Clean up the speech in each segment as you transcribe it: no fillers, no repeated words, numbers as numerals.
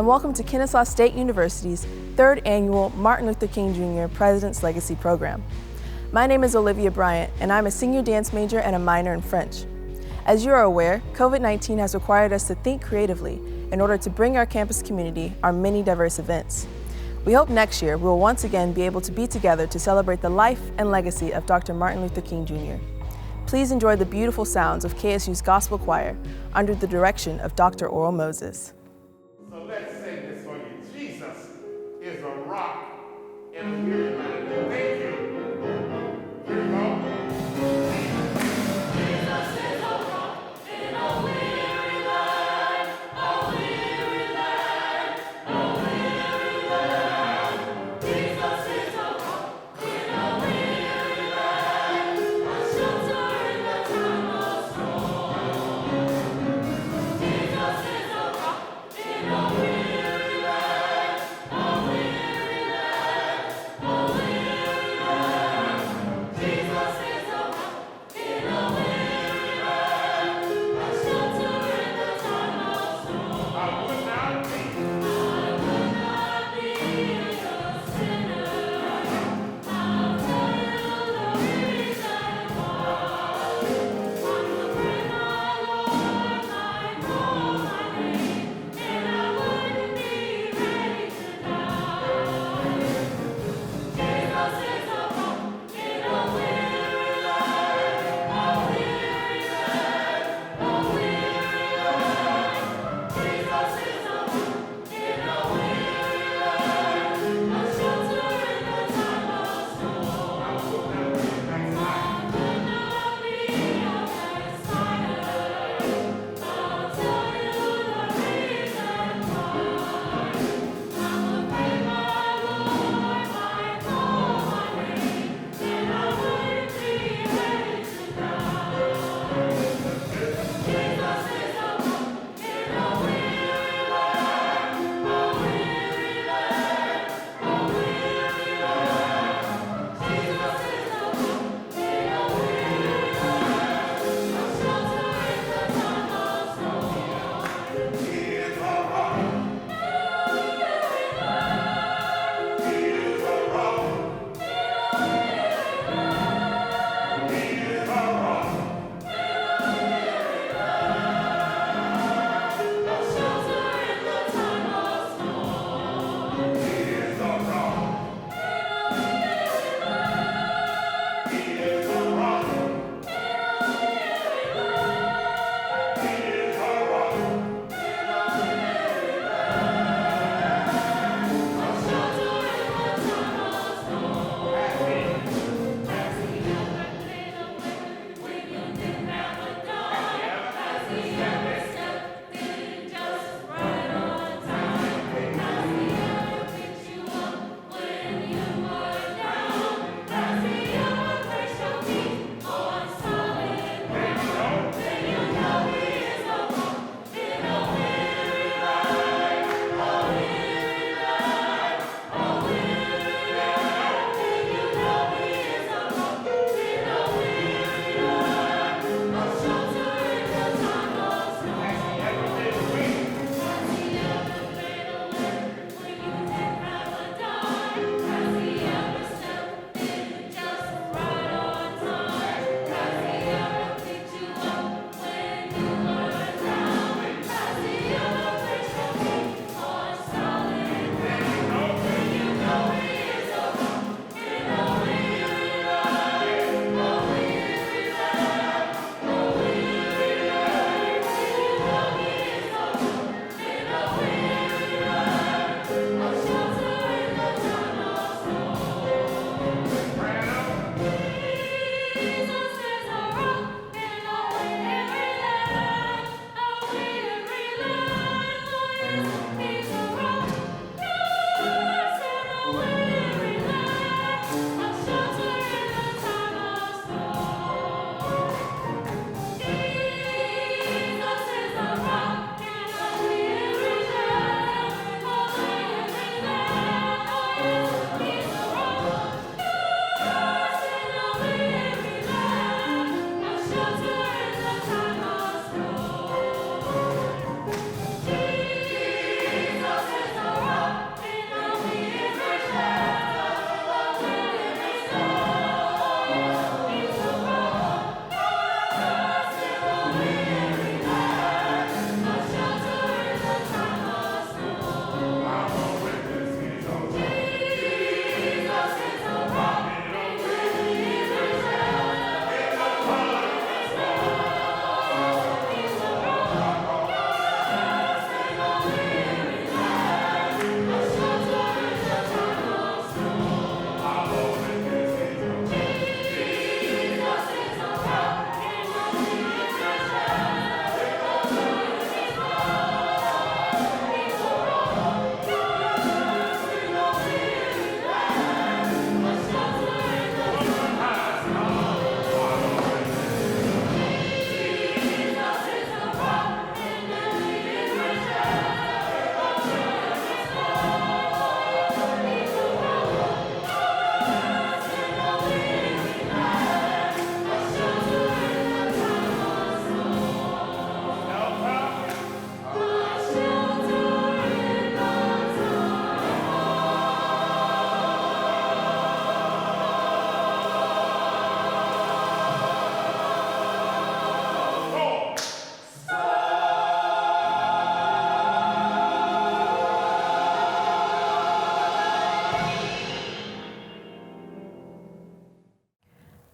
and welcome to Kennesaw State University's 3rd Annual Martin Luther King Jr. President's Legacy Program. My name is Olivia Bryant, and I'm a senior dance major and a minor in French. As you are aware, COVID-19 has required us to think creatively in order to bring our campus community our many diverse events. We hope next year we will once again be able to be together to celebrate the life and legacy of Dr. Martin Luther King Jr. Please enjoy the beautiful sounds of KSU's Gospel Choir under the direction of Dr. Oral Moses. So let's sing this for you. Jesus is a rock and a weary land. Thank you. Here we go.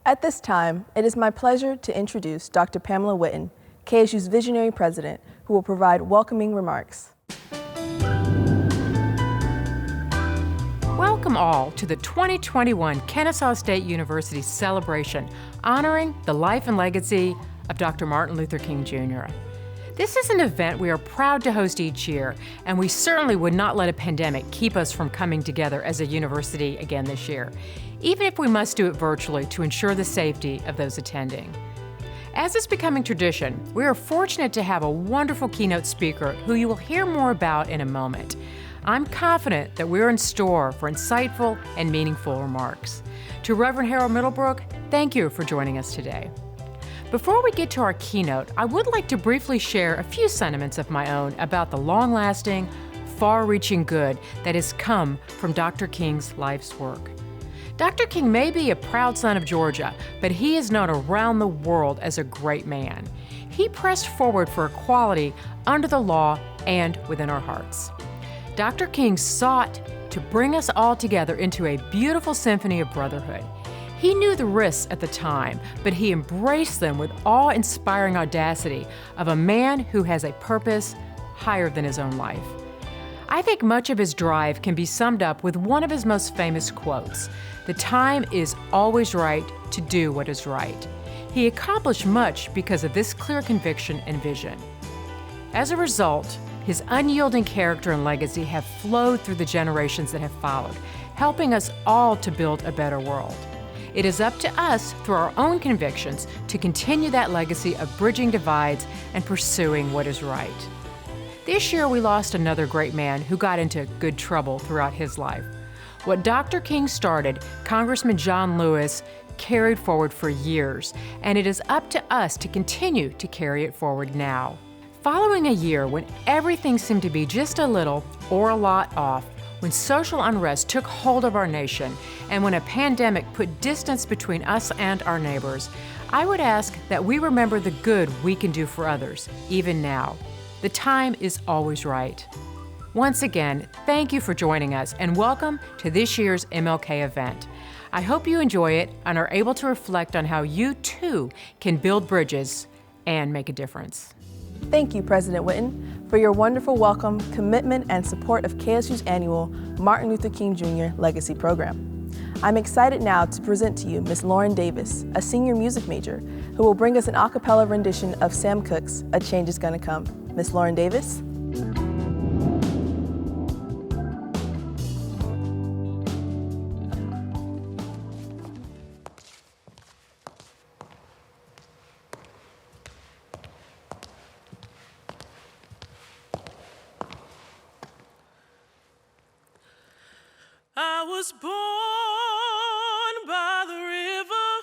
At this time, it is my pleasure to introduce Dr. Pamela Whitten, KSU's visionary president, who will provide welcoming remarks. Welcome all to the 2021 Kennesaw State University celebration honoring the life and legacy of Dr. Martin Luther King Jr. This is an event we are proud to host each year, and we certainly would not let a pandemic keep us from coming together as a university again this year, even if we must do it virtually to ensure the safety of those attending. As is becoming tradition, we are fortunate to have a wonderful keynote speaker who you will hear more about in a moment. I'm confident that we're in store for insightful and meaningful remarks. To Reverend Middlebrook, thank you for joining us today. Before we get to our keynote, I would like to briefly share a few sentiments of my own about the long-lasting, far-reaching good that has come from Dr. King's life's work. Dr. King may be a proud son of Georgia, but he is known around the world as a great man. He pressed forward for equality under the law and within our hearts. Dr. King sought to bring us all together into a beautiful symphony of brotherhood. He knew the risks at the time, but he embraced them with awe-inspiring audacity of a man who has a purpose higher than his own life. I think much of his drive can be summed up with one of his most famous quotes: "The time is always right to do what is right." He accomplished much because of this clear conviction and vision. As a result, his unyielding character and legacy have flowed through the generations that have followed, helping us all to build a better world. It is up to us, through our own convictions, to continue that legacy of bridging divides and pursuing what is right. This year, we lost another great man who got into good trouble throughout his life. What Dr. King started, Congressman John Lewis carried forward for years, and it is up to us to continue to carry it forward now. Following a year when everything seemed to be just a little or a lot off, when social unrest took hold of our nation, and when a pandemic put distance between us and our neighbors, I would ask that we remember the good we can do for others, even now. The time is always right. Once again, thank you for joining us, and welcome to this year's MLK event. I hope you enjoy it and are able to reflect on how you too can build bridges and make a difference. Thank you, President Whitten, for your wonderful welcome, commitment, and support of KSU's annual Martin Luther King Jr. Legacy Program. I'm excited now to present to you Ms. Lauren Davis, a senior music major, who will bring us an a cappella rendition of Sam Cooke's A Change Is Gonna Come. Ms. Lauren Davis. I was born by the river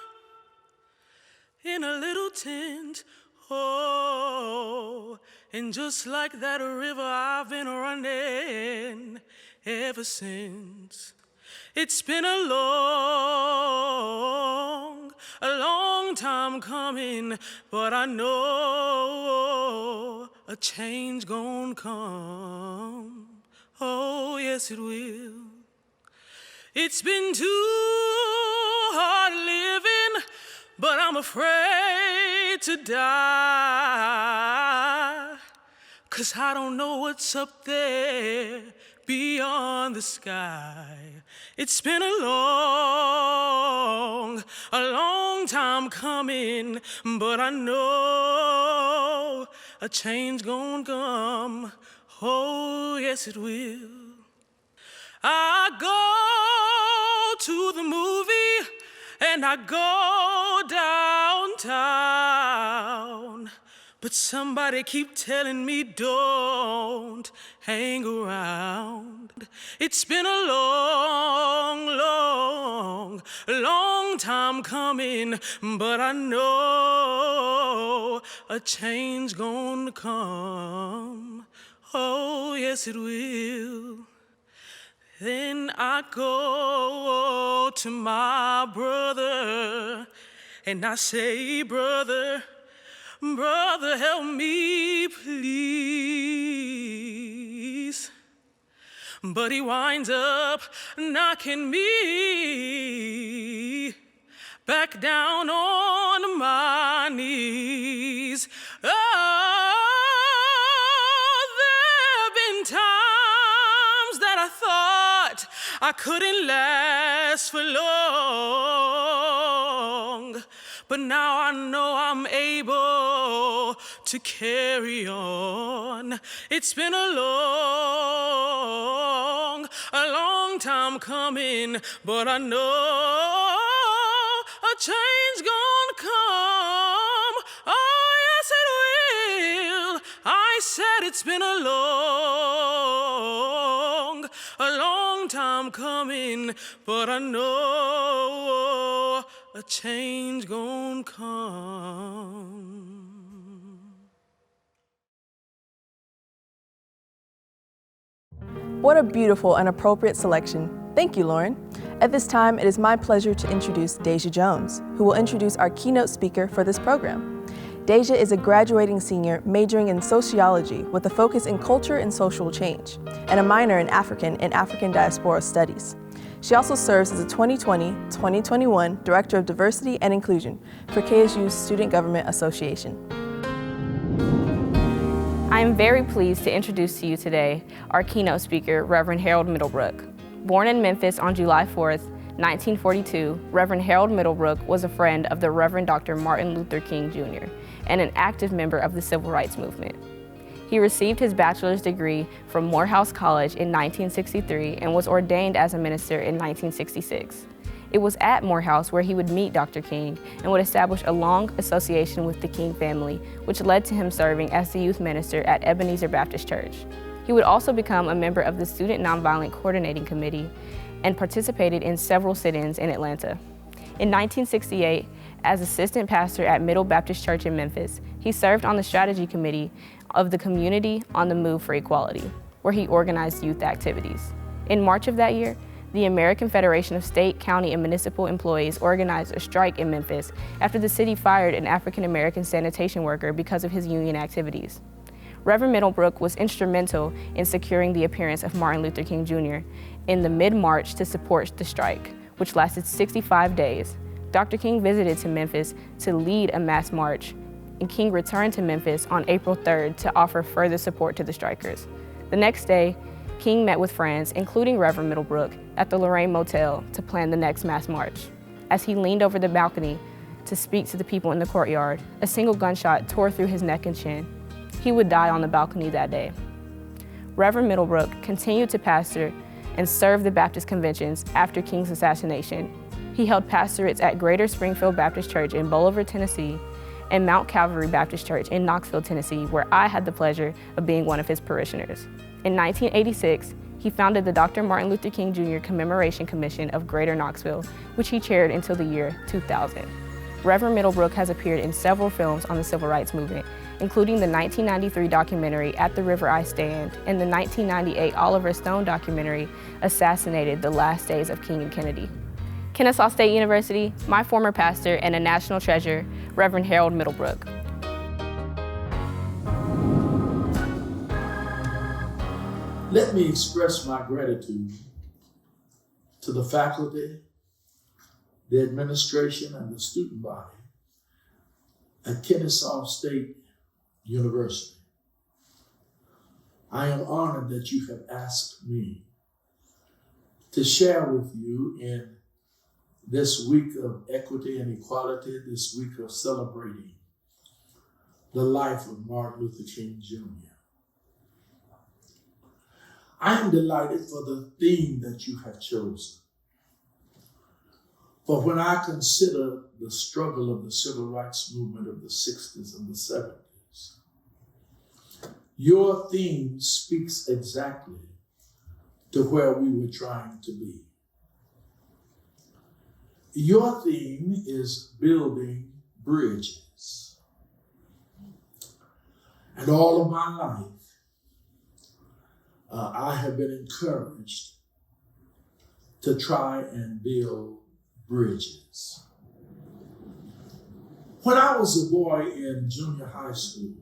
in a little tent, oh, and just like that river I've been running ever since. It's been a long time coming, but I know a change gonna come, oh yes it will. It's been too hard living, but I'm afraid to die, 'cause I don't know what's up there beyond the sky. It's been a long time coming, but I know a change gonna come, oh yes it will. I go to the movie and I go downtown, but somebody keep telling me don't hang around. It's been a long time coming, but I know a change gonna come, oh yes it will. Then I go to my brother and I say, brother, help me please. But he winds up knocking me back down on my knees. Oh, there have been times that I thought I couldn't last for long, but now I know I'm able to carry on. It's been a long time coming, but I know a change gonna come. Oh, yes, it will. I said it's been a long time coming, but I know a change gonna come. What a beautiful and appropriate selection. Thank you, Lauren. At this time, it is my pleasure to introduce Deja Jones, who will introduce our keynote speaker for this program. Deja is a graduating senior majoring in sociology with a focus in culture and social change, and a minor in African and African diaspora studies. She also serves as a 2020-2021 Director of Diversity and Inclusion for KSU's Student Government Association. I am very pleased to introduce to you today our keynote speaker, Reverend Harold Middlebrook. Born in Memphis on July 4th, 1942, Reverend Harold Middlebrook was a friend of the Reverend Dr. Martin Luther King Jr. and an active member of the Civil Rights Movement. He received his bachelor's degree from Morehouse College in 1963 and was ordained as a minister in 1966. It was at Morehouse where he would meet Dr. King and would establish a long association with the King family, which led to him serving as the youth minister at Ebenezer Baptist Church. He would also become a member of the Student Nonviolent Coordinating Committee and participated in several sit-ins in Atlanta. In 1968, as assistant pastor at Middle Baptist Church in Memphis, he served on the strategy committee of the Community on the Move for Equality, where he organized youth activities. In March of that year, the American Federation of State, County, and Municipal Employees organized a strike in Memphis after the city fired an African-American sanitation worker because of his union activities. Reverend Middlebrook was instrumental in securing the appearance of Martin Luther King Jr. in the mid-March to support the strike, which lasted 65 days. Dr. King visited to Memphis to lead a mass march, and King returned to Memphis on April 3rd to offer further support to the strikers. The next day, King met with friends, including Reverend Middlebrook, at the Lorraine Motel to plan the next mass march. As he leaned over the balcony to speak to the people in the courtyard, a single gunshot tore through his neck and chin. He would die on the balcony that day. Reverend Middlebrook continued to pastor and serve the Baptist conventions after King's assassination. He held pastorates at Greater Springfield Baptist Church in Bolivar, Tennessee, and Mount Calvary Baptist Church in Knoxville, Tennessee, where I had the pleasure of being one of his parishioners. In 1986, he founded the Dr. Martin Luther King Jr. Commemoration Commission of Greater Knoxville, which he chaired until the year 2000. Reverend Middlebrook has appeared in several films on the Civil Rights Movement, including the 1993 documentary At the River I Stand and the 1998 Oliver Stone documentary Assassinated: The Last Days of King and Kennedy. Kennesaw State University, my former pastor and a national treasure, Reverend Harold Middlebrook. Let me express my gratitude to the faculty, the administration, and the student body at Kennesaw State University. I am honored that you have asked me to share with you in this week of equity and equality, this week of celebrating the life of Martin Luther King Jr. I am delighted for the theme that you have chosen. For when I consider the struggle of the civil rights movement of the 60s and the 70s, your theme speaks exactly to where we were trying to be. Your theme is building bridges. And all of my life, I have been encouraged to try and build bridges. When I was a boy in junior high school,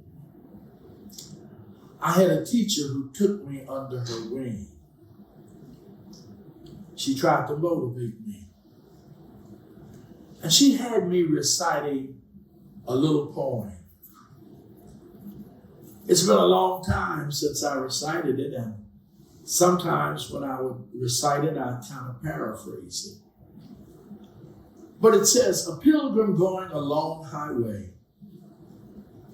I had a teacher who took me under her wing. She tried to motivate me. And she had me reciting a little poem. It's been a long time since I recited it, and sometimes when I would recite it, I'd kind of paraphrase it. But it says, a pilgrim going a long highway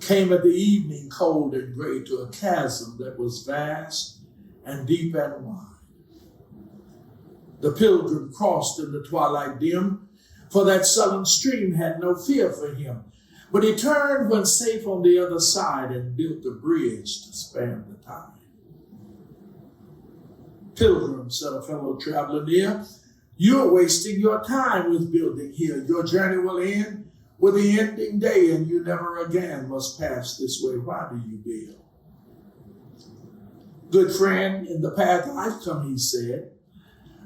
came at the evening cold and gray to a chasm that was vast and deep and wide. The pilgrim crossed in the twilight dim, for that sullen stream had no fear for him. But he turned when safe on the other side and built a bridge to span the tide. Pilgrim, said a fellow traveler near, you're wasting your time with building here. Your journey will end with the ending day, and you never again must pass this way. Why do you build? Good friend, in the path I've come, he said,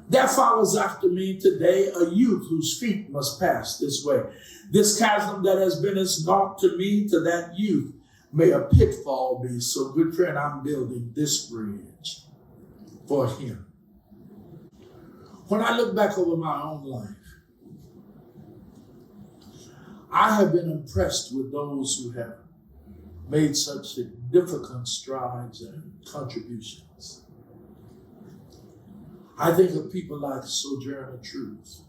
there follows after me today a youth whose feet must pass this way. This chasm that has been as naught to me, to that youth may a pitfall be. So, good friend, I'm building this bridge for him. When I look back over my own life, I have been impressed with those who have made such significant strides and contributions. I think of people like Sojourner Truth.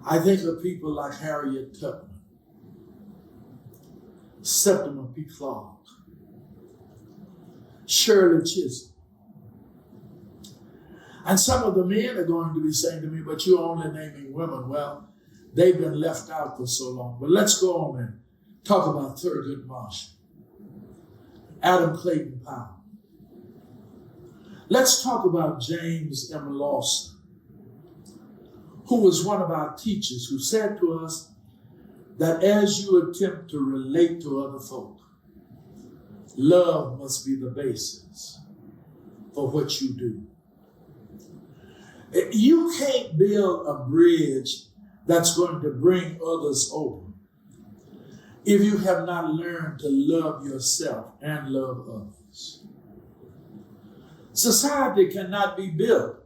I think of people like Harriet Tubman, Septima P. Clark, Shirley Chisholm. And some of the men are going to be saying to me, but you're only naming women. Well, they've been left out for so long. But let's go on and talk about Thurgood Marshall, Adam Clayton Powell. Let's talk about James M. Lawson, who was one of our teachers who said to us that as you attempt to relate to other folk, love must be the basis for what you do. You can't build a bridge that's going to bring others over if you have not learned to love yourself and love others. Society cannot be built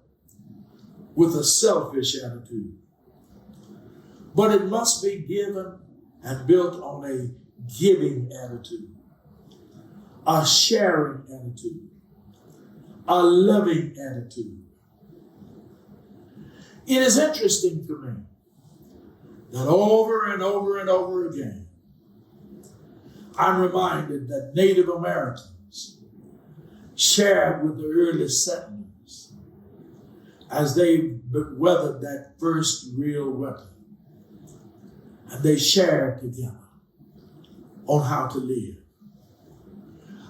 with a selfish attitude, but it must be given and built on a giving attitude, a sharing attitude, a loving attitude. It is interesting to me that over and over and over again, I'm reminded that Native Americans shared with the early settlers as they weathered that first real winter. And they shared together on how to live.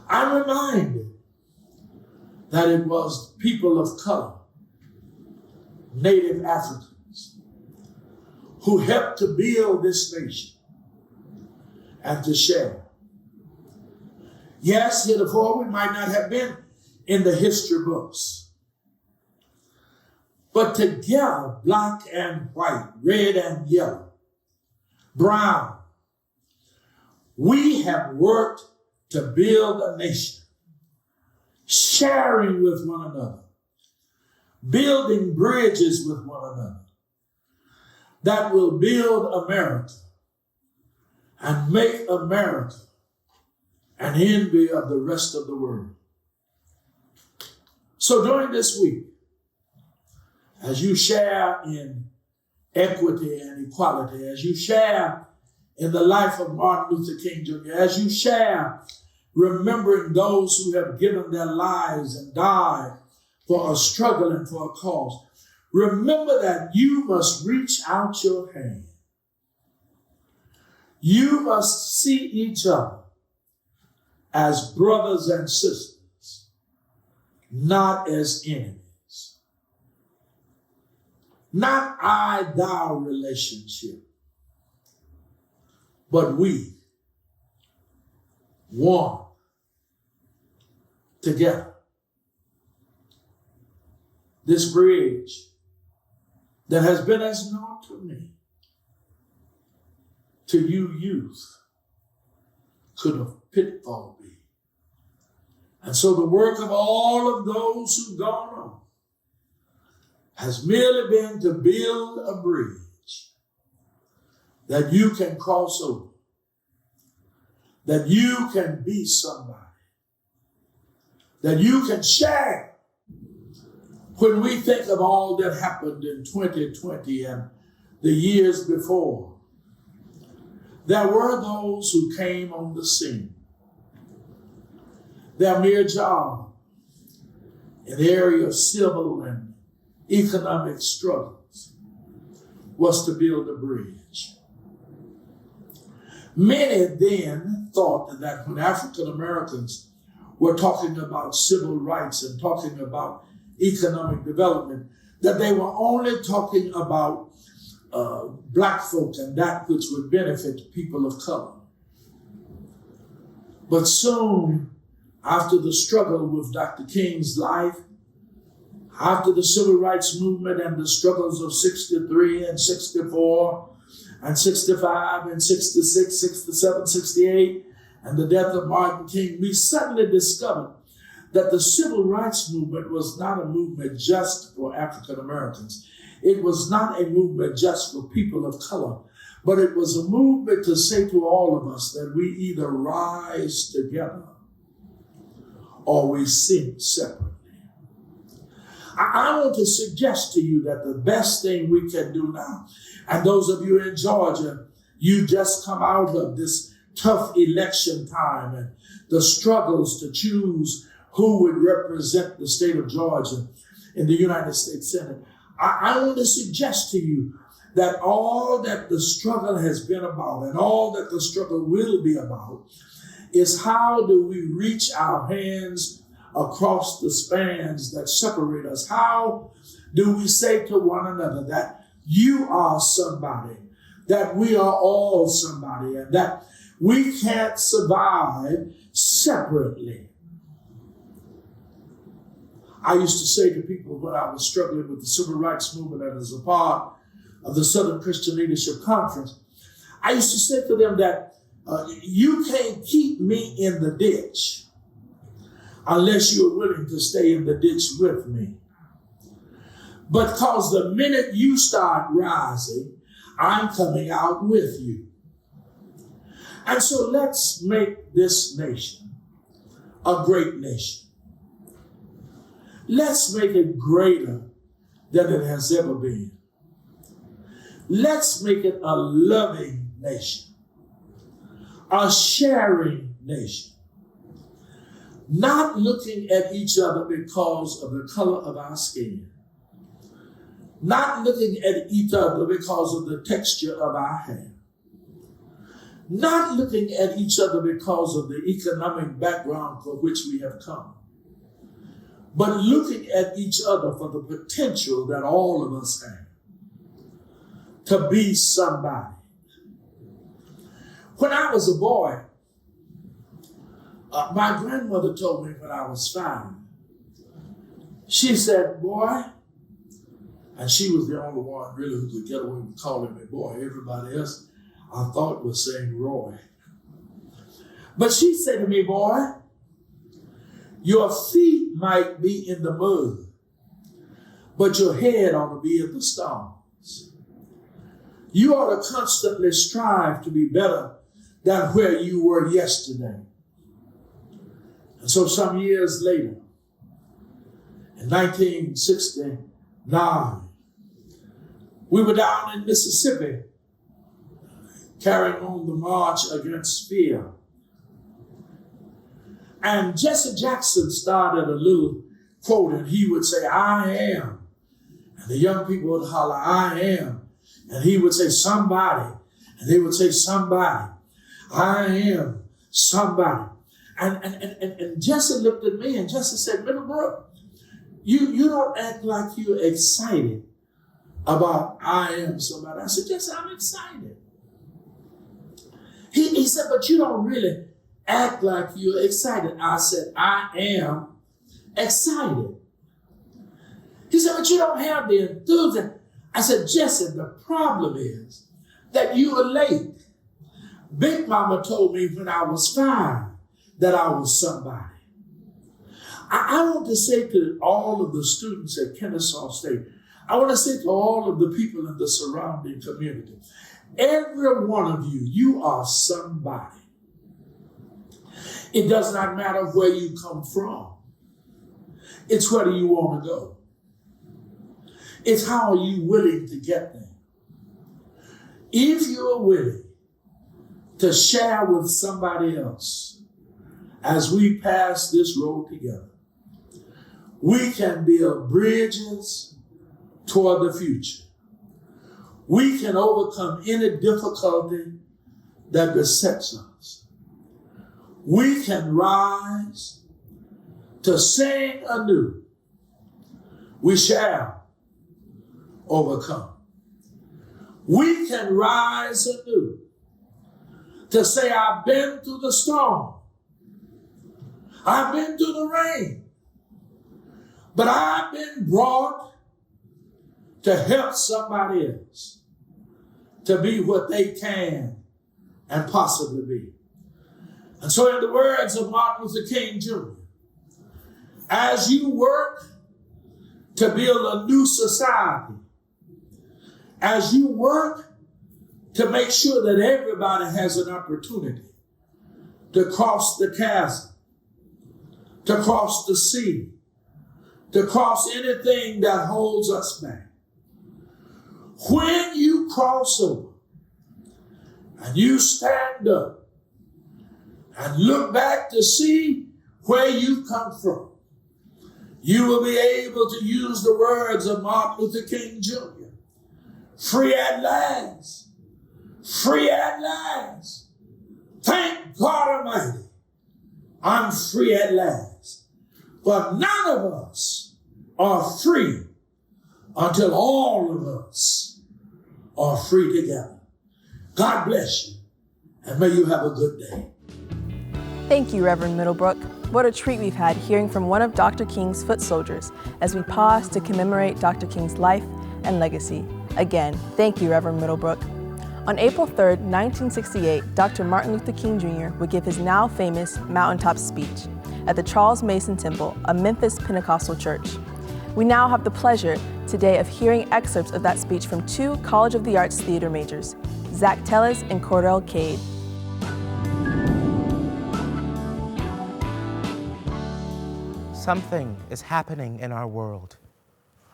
I'm reminded that it was people of color, Native Africans, who helped to build this nation and to share. Yes, heretofore we might not have been in the history books, but together, black and white, red and yellow, brown, we have worked to build a nation, sharing with one another, building bridges with one another that will build America and make America an envy of the rest of the world. So during this week, as you share in equity and equality, as you share in the life of Martin Luther King Jr., as you share remembering those who have given their lives and died for a struggle and for a cause, remember that you must reach out your hand. You must see each other as brothers and sisters, not as enemies. Not I-thou relationship, but we, one, together. This bridge that has been as naught to me, to you youth, could a pitfall be. And so the work of all of those who've gone on has merely been to build a bridge that you can cross over, that you can be somebody, that you can share. When we think of all that happened in 2020 and the years before, there were those who came on the scene. Their mere job in the area of civil and economic struggles was to build a bridge. Many then thought that when African Americans were talking about civil rights and talking about economic development, that they were only talking about black folk and that which would benefit people of color. But soon, after the struggle with Dr. King's life, after the civil rights movement and the struggles of 63 and 64 and 65 and 66, 67, 68, and the death of Martin King, we suddenly discovered that the civil rights movement was not a movement just for African Americans. It was not a movement just for people of color, but it was a movement to say to all of us that we either rise together or we sink separately. I want to suggest to you that the best thing we can do now, and those of you in Georgia, you just come out of this tough election time and the struggles to choose who would represent the state of Georgia in the United States Senate. I want to suggest to you that all that the struggle has been about and all that the struggle will be about is how do we reach our hands across the spans that separate us? How do we say to one another that you are somebody, that we are all somebody, and that we can't survive separately? I used to say to people when I was struggling with the civil rights movement and as a part of the Southern Christian Leadership Conference, I used to say to them that you can't keep me in the ditch unless you're willing to stay in the ditch with me. Because the minute you start rising, I'm coming out with you. And so let's make this nation a great nation. Let's make it greater than it has ever been. Let's make it a loving nation, a sharing nation, not looking at each other because of the color of our skin, not looking at each other because of the texture of our hair, not looking at each other because of the economic background for which we have come, but looking at each other for the potential that all of us have to be somebody. When I was a boy, my grandmother told me when I was 5, she said, boy, and she was the only one really who could get away with calling me boy. Everybody else I thought was saying Roy. But she said to me, boy, your feet might be in the mud, but your head ought to be in the stars. You ought to constantly strive to be better than where you were yesterday. And so some years later, in 1969, we were down in Mississippi carrying on the march against fear. And Jesse Jackson started a little quote, and he would say, I am. And the young people would holler, I am. And he would say, somebody. And they would say, somebody. I am somebody. And Jesse looked at me and Jesse said, Middlebrook, you don't act like you're excited about I am somebody. I said, Jesse, I'm excited. He said, but you don't really act like you're excited. I said, I am excited. He said, but you don't have the enthusiasm. I said, Jesse, the problem is that you are late. Big Mama told me when I was 5 that I was somebody. I want to say to all of the students at Kennesaw State, I want to say to all of the people in the surrounding community, Every one of you, you are somebody. It does not matter where you come from. It's where do you want to go. It's how are you willing to get there. If you are willing to share with somebody else as we pass this road together, we can build bridges toward the future. We can overcome any difficulty that besets us. We can rise to sing anew. We shall overcome. We can rise anew to say, I've been through the storm. I've been through the rain. But I've been brought to help somebody else to be what they can and possibly be. And so in the words of Martin Luther King Jr., as you work to build a new society, as you work to make sure that everybody has an opportunity to cross the chasm, to cross the sea, to cross anything that holds us back. When you cross over and you stand up and look back to see where you come from, you will be able to use the words of Martin Luther King Jr. Free at last. Free at last. Thank God Almighty, I'm free at last. But none of us are free until all of us are free together. God bless you, and may you have a good day. Thank you, Reverend Middlebrook. What a treat we've had hearing from one of Dr. King's foot soldiers as we pause to commemorate Dr. King's life and legacy. Again, thank you, Reverend Middlebrook. On April 3rd, 1968, Dr. Martin Luther King Jr. would give his now famous mountaintop speech at the Charles Mason Temple, a Memphis Pentecostal church. We now have the pleasure today of hearing excerpts of that speech from two College of the Arts theater majors, Zach Tellez and Cordell Cade. Something is happening in our world.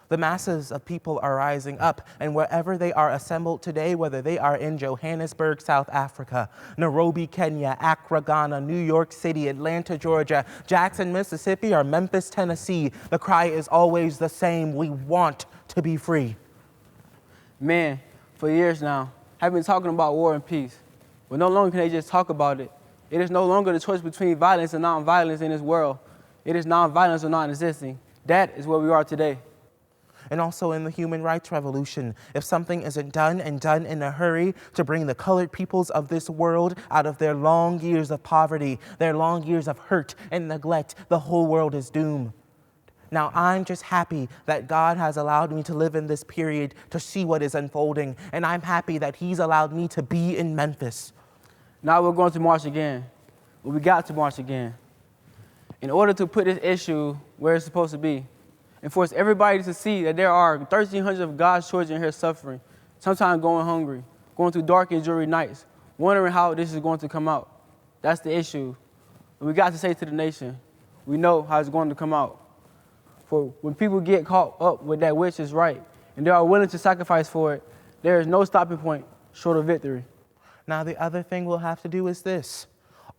The masses of people are rising up, and wherever they are assembled today, whether they are in Johannesburg, South Africa, Nairobi, Kenya, Accra, Ghana, New York City, Atlanta, Georgia, Jackson, Mississippi, or Memphis, Tennessee, the cry is always the same: we want to be free. Man, for years now, I've been talking about war and peace, but no longer can they just talk about it. It is no longer the choice between violence and non-violence in this world. It is non-violence or non-existing. That is where we are today. And also in the human rights revolution, if something isn't done and done in a hurry to bring the colored peoples of this world out of their long years of poverty, their long years of hurt and neglect, the whole world is doomed. Now, I'm just happy that God has allowed me to live in this period to see what is unfolding, and I'm happy that He's allowed me to be in Memphis. Now we're going to march again. But we got to march again. In order to put this issue where it's supposed to be, and force everybody to see that there are 1,300 of God's children here suffering, sometimes going hungry, going through dark and dreary nights, wondering how this is going to come out. That's the issue. And we got to say to the nation, we know how it's going to come out. For when people get caught up with that which is right, and they are willing to sacrifice for it, there is no stopping point short of victory. Now, the other thing we'll have to do is this: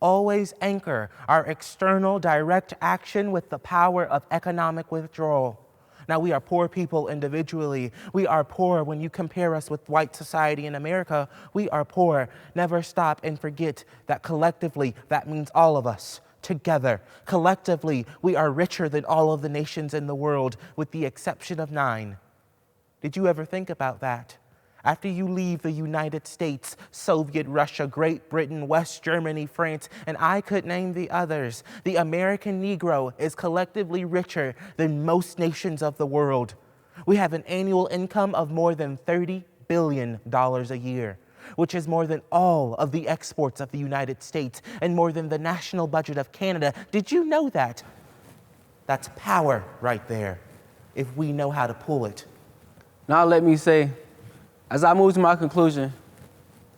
always anchor our external direct action with the power of economic withdrawal. Now, we are poor people individually. We are poor when you compare us with white society in America. We are poor. Never stop and forget that collectively, that means all of us together. Collectively, we are richer than all of the nations in the world, with the exception of 9. Did you ever think about that? After you leave the United States, Soviet Russia, Great Britain, West Germany, France, and I could name the others, the American Negro is collectively richer than most nations of the world. We have an annual income of more than $30 billion a year, which is more than all of the exports of the United States and more than the national budget of Canada. Did you know that? That's power right there, if we know how to pull it. Now let me say, as I move to my conclusion,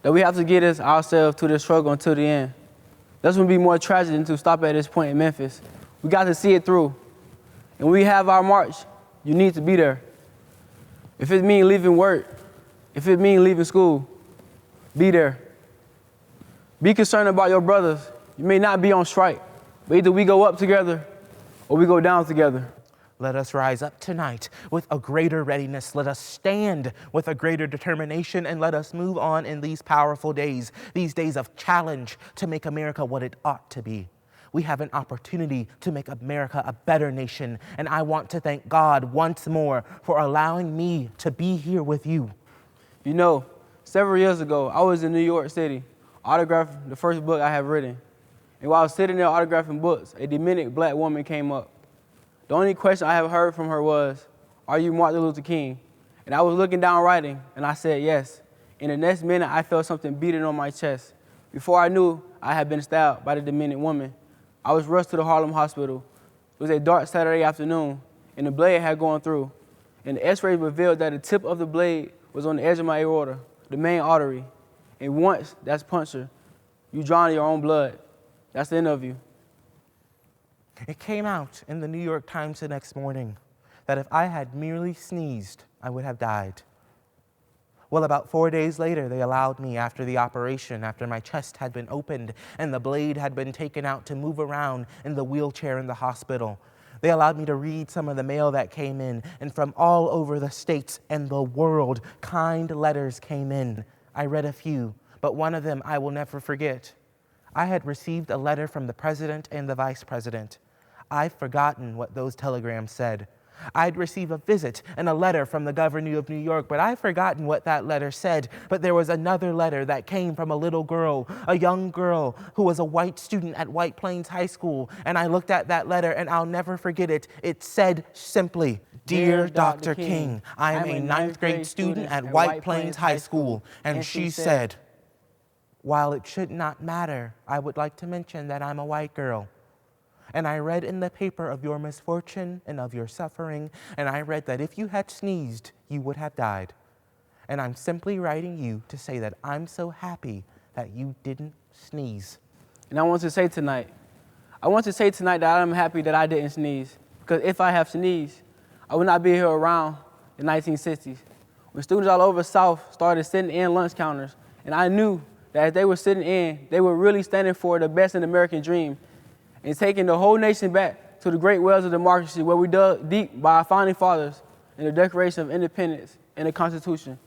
that we have to get ourselves to this struggle until the end. That's going to be more tragic than to stop at this point in Memphis. We got to see it through. And when we have our march, you need to be there. If it means leaving work, if it means leaving school, be there. Be concerned about your brothers. You may not be on strike, but either we go up together or we go down together. Let us rise up tonight with a greater readiness. Let us stand with a greater determination, and let us move on in these powerful days, these days of challenge to make America what it ought to be. We have an opportunity to make America a better nation, and I want to thank God once more for allowing me to be here with you. You know, several years ago, I was in New York City, autographing the first book I have written. And while I was sitting there autographing books, a demented black woman came up. The only question I have heard from her was, "Are you Martin Luther King?" And I was looking down writing, and I said yes. In the next minute, I felt something beating on my chest. Before I knew I had been stabbed by the demented woman, I was rushed to the Harlem hospital. It was a dark Saturday afternoon, and the blade had gone through. And the x-rays revealed that the tip of the blade was on the edge of my aorta, the main artery. And once that's punctured, you drown in your own blood. That's the end of you. It came out in the New York Times the next morning that if I had merely sneezed, I would have died. Well, about 4 days later, they allowed me, after the operation, after my chest had been opened and the blade had been taken out, to move around in the wheelchair in the hospital. They allowed me to read some of the mail that came in, and from all over the states and the world, kind letters came in. I read a few, but one of them I will never forget. I had received a letter from the president and the vice president. I've forgotten what those telegrams said. I'd received a visit and a letter from the governor of New York, but I've forgotten what that letter said. But there was another letter that came from a little girl, a young girl who was a white student at White Plains High School. And I looked at that letter, and I'll never forget it. It said simply, "Dear Dr. King, I am a ninth grade student at White Plains High School." And she said, "While it should not matter, I would like to mention that I'm a white girl. And I read in the paper of your misfortune and of your suffering, and I read that if you had sneezed, you would have died. And I'm simply writing you to say that I'm so happy that you didn't sneeze." And I want to say tonight that I'm happy that I didn't sneeze, because if I have sneezed, I would not be here around the 1960s, when students all over the South started sitting in lunch counters, and I knew that as they were sitting in, they were really standing for the best in the American dream, and taking the whole nation back to the great wells of democracy, where we dug deep by our founding fathers in the Declaration of Independence and the Constitution.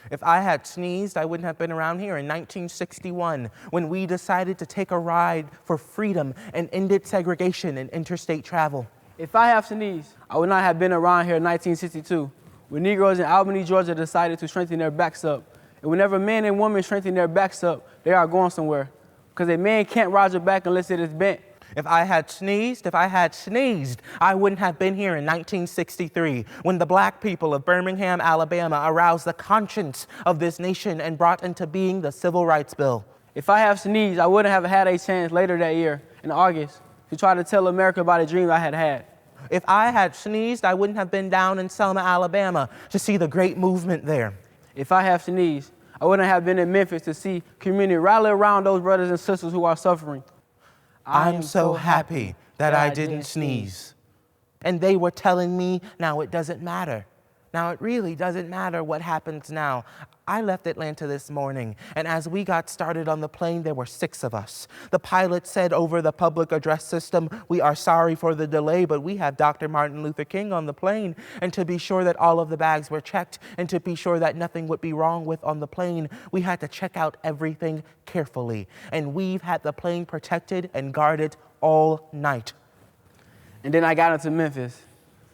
If I had sneezed, I wouldn't have been around here in 1961, when we decided to take a ride for freedom and ended segregation in interstate travel. If I have sneezed, I would not have been around here in 1962, when Negroes in Albany, Georgia decided to strengthen their backs up. And whenever men and women strengthen their backs up, they are going somewhere, because a man can't rise your back unless it is bent. If I had sneezed, I wouldn't have been here in 1963, when the black people of Birmingham, Alabama aroused the conscience of this nation and brought into being the Civil Rights Bill. If I have sneezed, I wouldn't have had a chance later that year, in August, to try to tell America about a dream I had had. If I had sneezed, I wouldn't have been down in Selma, Alabama to see the great movement there. If I have sneezed, I wouldn't have been in Memphis to see community rally around those brothers and sisters who are suffering. I'm so happy that I didn't sneeze. And they were telling me, now it doesn't matter. Now it really doesn't matter what happens now. I left Atlanta this morning, and as we got started on the plane, there were 6 of us. The pilot said over the public address system, "We are sorry for the delay, but we have Dr. Martin Luther King on the plane." And to be sure that all of the bags were checked, and to be sure that nothing would be wrong with on the plane, we had to check out everything carefully. And we've had the plane protected and guarded all night. And then I got into Memphis,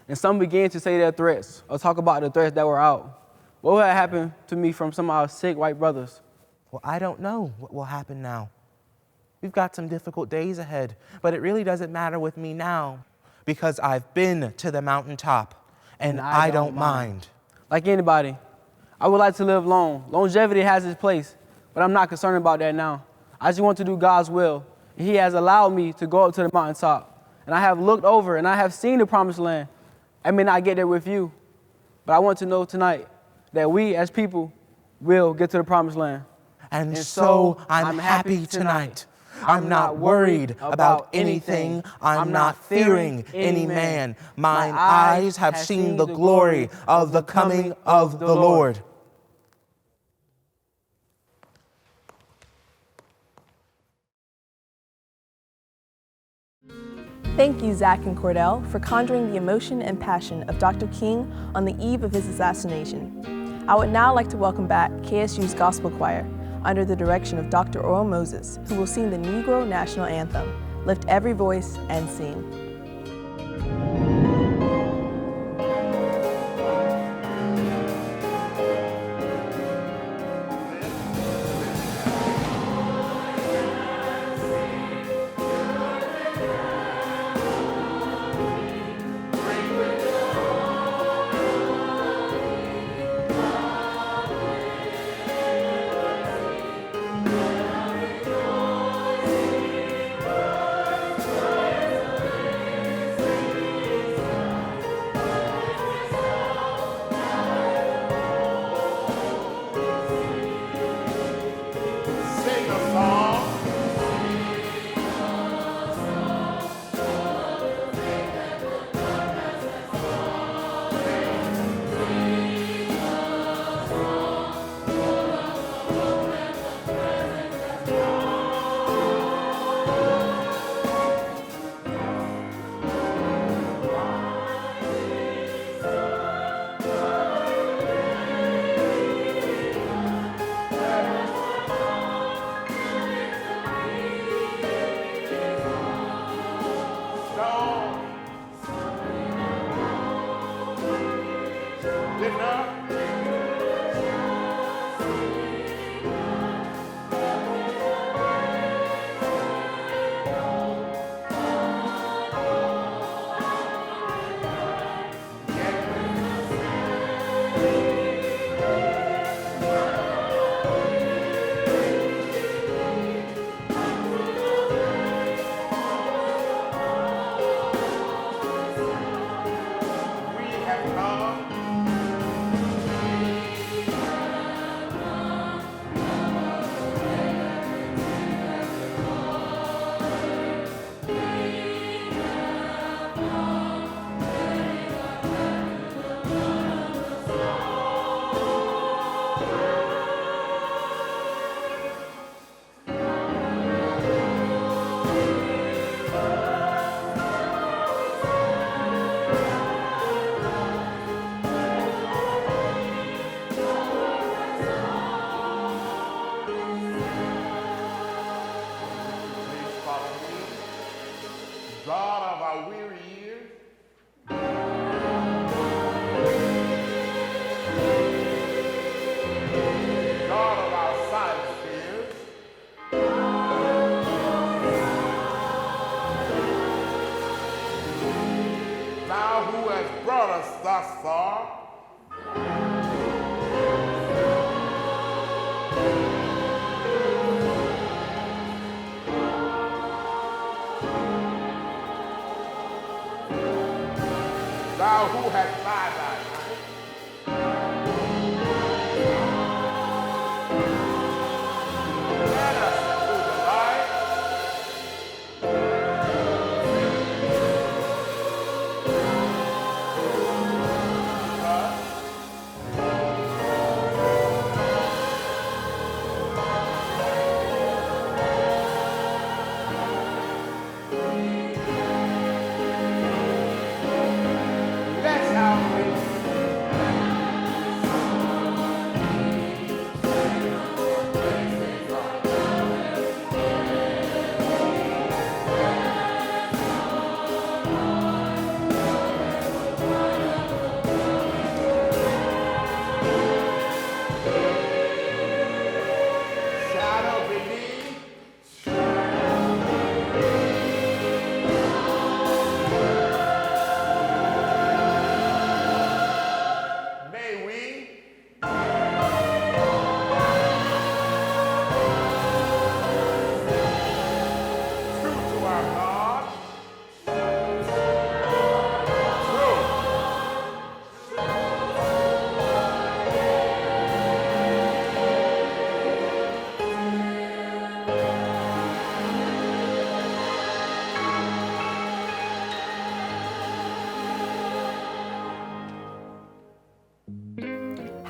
and some began to say their threats or talk about the threats that were out. What would have happened to me from some of our sick white brothers? Well, I don't know what will happen now. We've got some difficult days ahead, but it really doesn't matter with me now, because I've been to the mountaintop, and I don't mind. Like anybody, I would like to live long. Longevity has its place, but I'm not concerned about that now. I just want to do God's will. He has allowed me to go up to the mountaintop, and I have looked over and I have seen the promised land. I may not get there with you, but I want to know tonight that we as people will get to the promised land. And so I'm happy tonight. I'm not worried about anything. I'm not fearing any man. Mine eyes have seen the glory of the coming of the Lord. Thank you, Zach and Cordell, for conjuring the emotion and passion of Dr. King on the eve of his assassination. I would now like to welcome back KSU's Gospel Choir under the direction of Dr. Oral Moses, who will sing the Negro National Anthem, Lift Every Voice and Sing.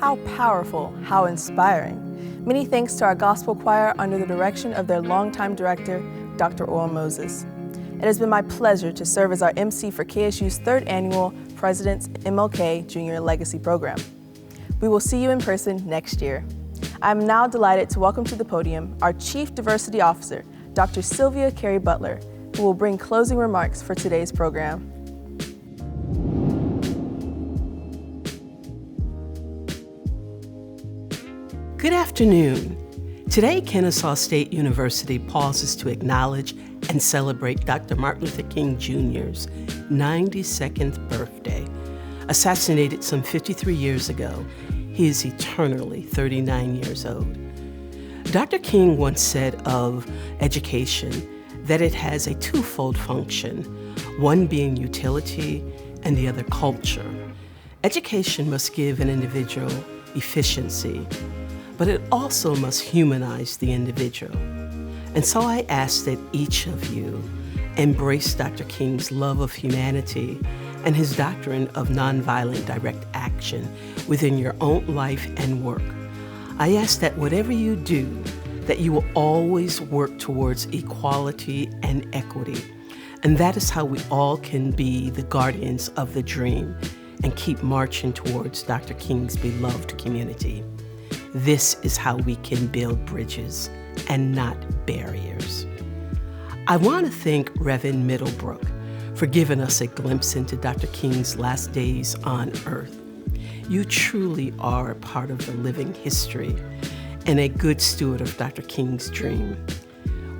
How powerful, how inspiring. Many thanks to our gospel choir under the direction of their longtime director, Dr. Oral Moses. It has been my pleasure to serve as our MC for KSU's 3rd annual President's MLK Junior Legacy Program. We will see you in person next year. I am now delighted to welcome to the podium our Chief Diversity Officer, Dr. Sylvia Carey Butler, who will bring closing remarks for today's program. Good afternoon. Today, Kennesaw State University pauses to acknowledge and celebrate Dr. Martin Luther King Jr.'s 92nd birthday. Assassinated some 53 years ago, he is eternally 39 years old. Dr. King once said of education that it has a twofold function, one being utility and the other culture. Education must give an individual efficiency, but it also must humanize the individual. And so I ask that each of you embrace Dr. King's love of humanity and his doctrine of nonviolent direct action within your own life and work. I ask that whatever you do, that you will always work towards equality and equity. And that is how we all can be the guardians of the dream and keep marching towards Dr. King's beloved community. This is how we can build bridges and not barriers. I want to thank Reverend Middlebrook for giving us a glimpse into Dr. King's last days on earth. You truly are a part of the living history and a good steward of Dr. King's dream.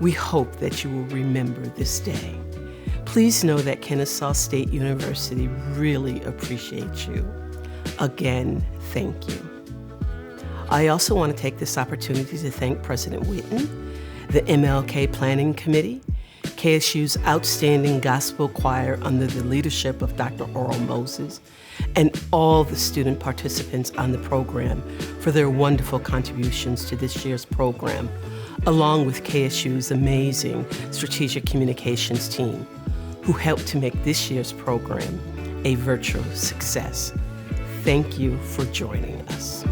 We hope that you will remember this day. Please know that Kennesaw State University really appreciates you. Again, thank you. I also want to take this opportunity to thank President Whitten, the MLK Planning Committee, KSU's outstanding gospel choir under the leadership of Dr. Oral Moses, and all the student participants on the program for their wonderful contributions to this year's program, along with KSU's amazing strategic communications team, who helped to make this year's program a virtual success. Thank you for joining us.